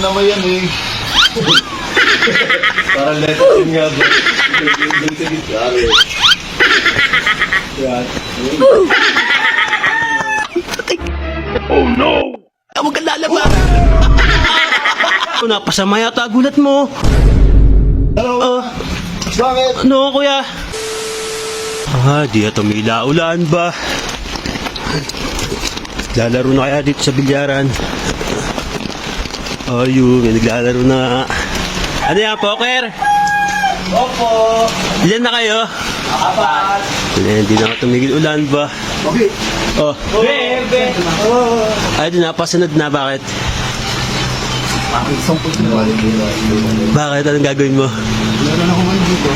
naman yan eh. Parang letter din nga ba? Doon sa gitna. Yan. Oh no! Huwag kang lalabas! Napasama yata gulat mo. Hello? Bakit? Ano, kuya? Di ito may laulan ba? Lalaro na kaya dito sa bilyaran. Ayun, may naglalaro na. Ano yan, poker? Opo. Ilan na kayo? Apat. Hindi na tumigil ulan ba? Okay. Oh, Bebe. ay, di napasunod na. Bakit? Isang po na. Bakit? Anong gagawin mo? Meron ako man dito.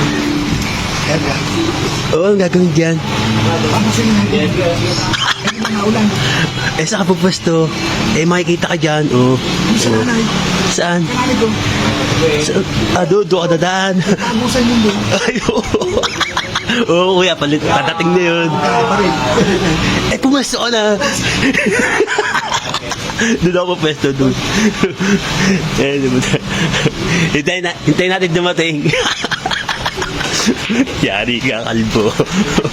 Kaya. Oo, anong gagawin dyan? Ano sa'yo na? Hindi na ulan. Saan ka pupwesto? Makikita ka dyan. Oh. Saan na? Saan? Ano ko? Doon ka dadaan. Amusan yun doon. Ay, oo, kuya, padating na yun. Pumasok ka na. Doon ako pwesto doon. Hintayin natin dumating. Yari ka, kalbo.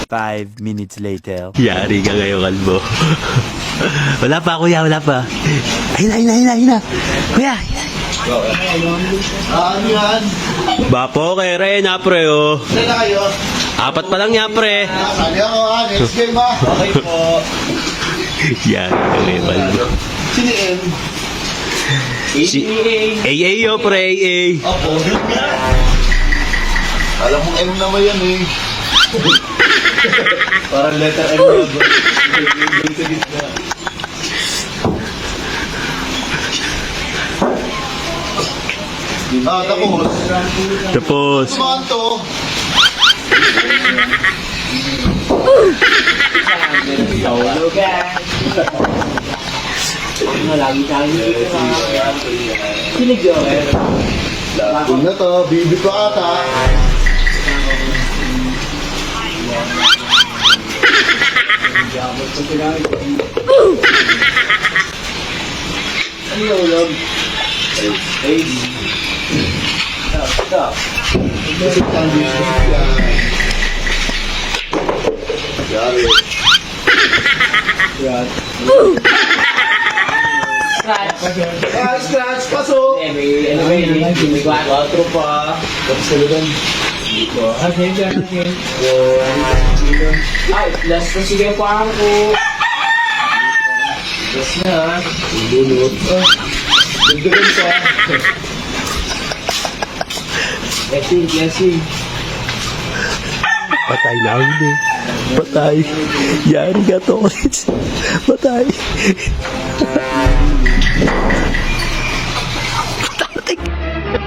5 minutes later. Yari ka ngayon, kalbo. Wala pa, kuya, wala pa. Hina. Kuya, Ano yan? Bapo, kay Rena, pre, oh. Saan na kayo? Apat pa lang yan, pre. Sali ako ha. Next game ha. Okay po. Yari ka ngayon, kalbo. Sino M? Si AA, yo, pre, AA. Opo. Alam mong M naman yan eh. Parang letter M nga ba? Doon sa gitna. Tapos. Tapos, Saan to? Lapon na to, bibi pa ata. Ano yung ulam? Ay, stop. Yari. Scratch, pasok! May 4 pa. Tapos talagang dito. Ay, last na sige pa ako. Tapos na. Dulot. Dagdagan pa. Guessing. patay na huli. Patay. Yari ka to. Patay.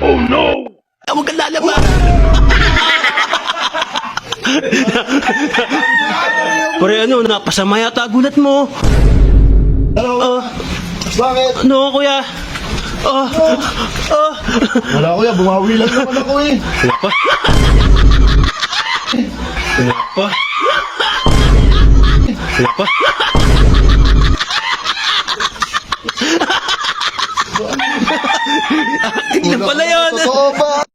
Oh no! Huwag kang lalabas! Pare, ano, napasama yata gulat mo. Hello? Bakit? Ano, kuya? Wala kuya, bumawi lang naman ako eh. Wala pa. Wala pa. Wala pa. Tingnan pala yun. Totoo ba?